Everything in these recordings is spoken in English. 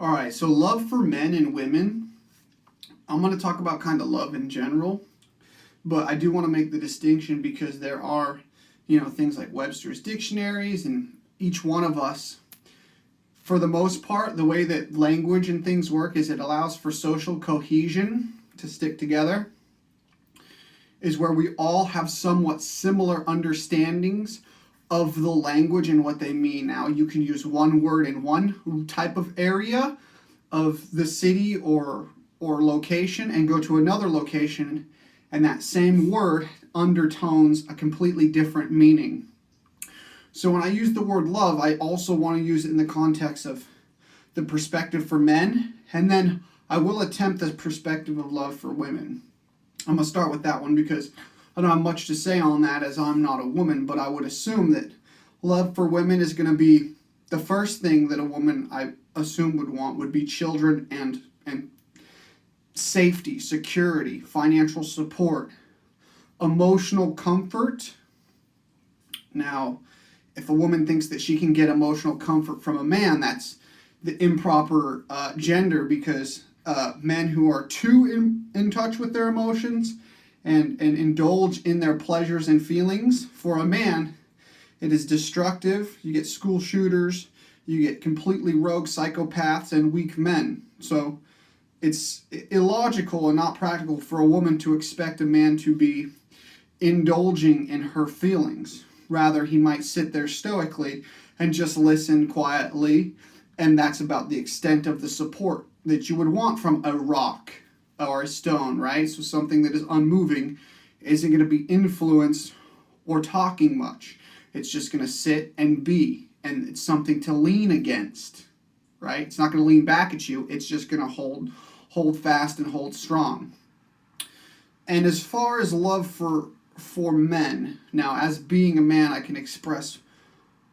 All right, so love for men and women. I'm going to talk about kind of love in general, but I do want to make the distinction because there are, things like Webster's dictionaries, and each one of us, for the most part, the way that language and things work is it allows for social cohesion to stick together, is where we all have somewhat similar understandings of the language and what they mean. Now, you can use one word in one type of area of the city or location and go to another location, and that same word undertones a completely different meaning. So when I use the word love, I also want to use it in the context of the perspective for men, and then I will attempt the perspective of love for women. I'm going to start with that one because I don't have much to say on that as I'm not a woman, but I would assume that love for women is going to be the first thing that a woman, I assume, would want would be children and safety, security, financial support, emotional comfort. Now, if a woman thinks that she can get emotional comfort from a man, that's the improper gender, because men who are too in touch with their emotions and indulge in their pleasures and feelings, for a man, it is destructive. You get school shooters, you get completely rogue psychopaths and weak men. So it's illogical and not practical for a woman to expect a man to be indulging in her feelings. Rather, he might sit there stoically and just listen quietly, and that's about the extent of the support that you would want from a rock or a stone, right? So something that is unmoving isn't going to be influenced or talking much. It's just going to sit and be, and it's something to lean against, right? It's not going to lean back at you. It's just going to hold fast and hold strong. And as far as love for men, now as being a man, I can express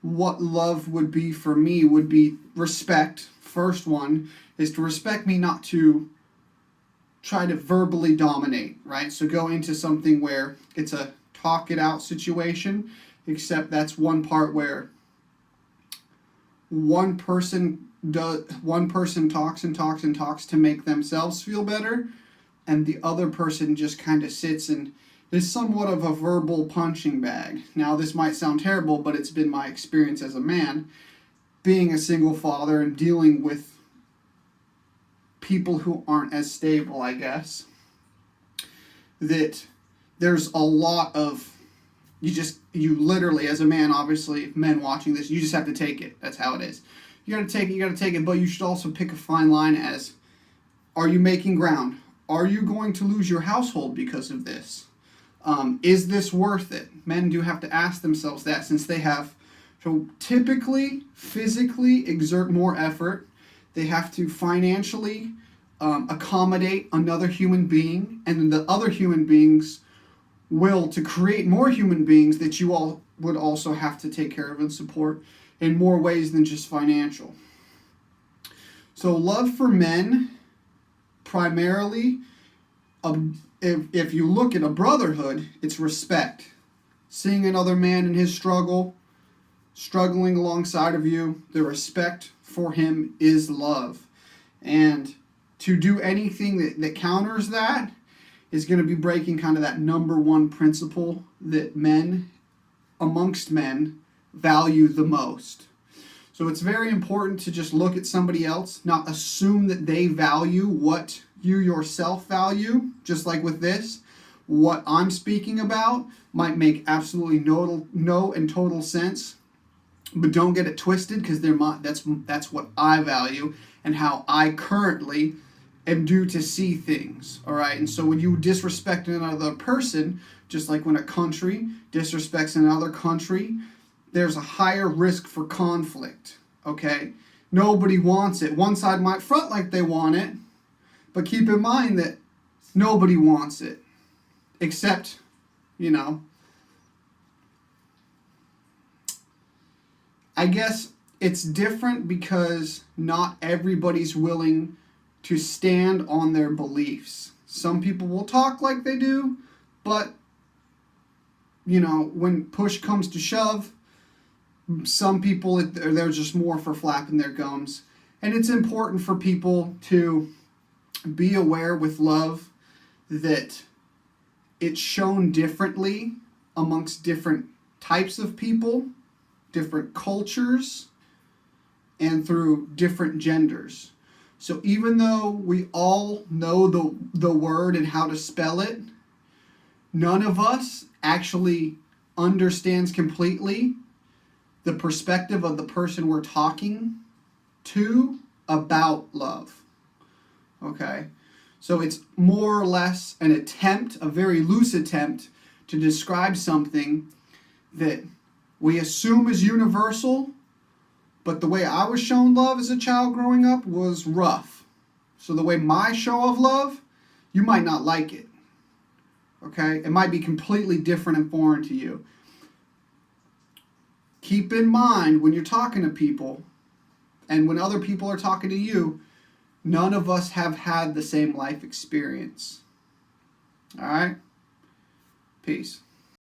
what love would be for me would be respect. First one is to respect me, not to try to verbally dominate, right? So go into something where it's a talk it out situation, except that's one part where one person talks and talks and talks to make themselves feel better, and the other person just kind of sits and is somewhat of a verbal punching bag. Now, this might sound terrible, but it's been my experience as a man, being a single father and dealing with people who aren't as stable, I guess, that there's a lot of, you literally, as a man, obviously, men watching this, you just have to take it. That's how it is. You gotta take it, but you should also pick a fine line as, are you making ground? Are you going to lose your household because of this? Is this worth it? Men do have to ask themselves that, since they have to typically physically exert more effort. They have to financially accommodate another human being, and the other human beings will to create more human beings that you all would also have to take care of and support in more ways than just financial. So love for men, primarily, if you look at a brotherhood, it's respect. Seeing another man in his struggling alongside of you, the respect for him is love. And to do anything that counters that is going to be breaking kind of that number one principle that men, amongst men, value the most. So it's very important to just look at somebody else, not assume that they value what you yourself value. Just like with this, what I'm speaking about might make absolutely no and total sense, but don't get it twisted, because that's what I value and how I currently am due to see things. All right, and so when you disrespect another person, just like when a country disrespects another country, there's a higher risk for conflict. Okay, nobody wants it. One side might front like they want it, but keep in mind that nobody wants it, except, I guess it's different because not everybody's willing to stand on their beliefs. Some people will talk like they do, but, when push comes to shove, some people, they're just more for flapping their gums. And it's important for people to be aware with love that it's shown differently amongst different types of people, different cultures, and through different genders. So even though we all know the word and how to spell it, none of us actually understands completely the perspective of the person we're talking to about love. Okay? So it's more or less an attempt, a very loose attempt, to describe something that we assume is universal, but the way I was shown love as a child growing up was rough. So the way my show of love, you might not like it. Okay? It might be completely different and foreign to you. Keep in mind when you're talking to people and when other people are talking to you, none of us have had the same life experience. All right? Peace.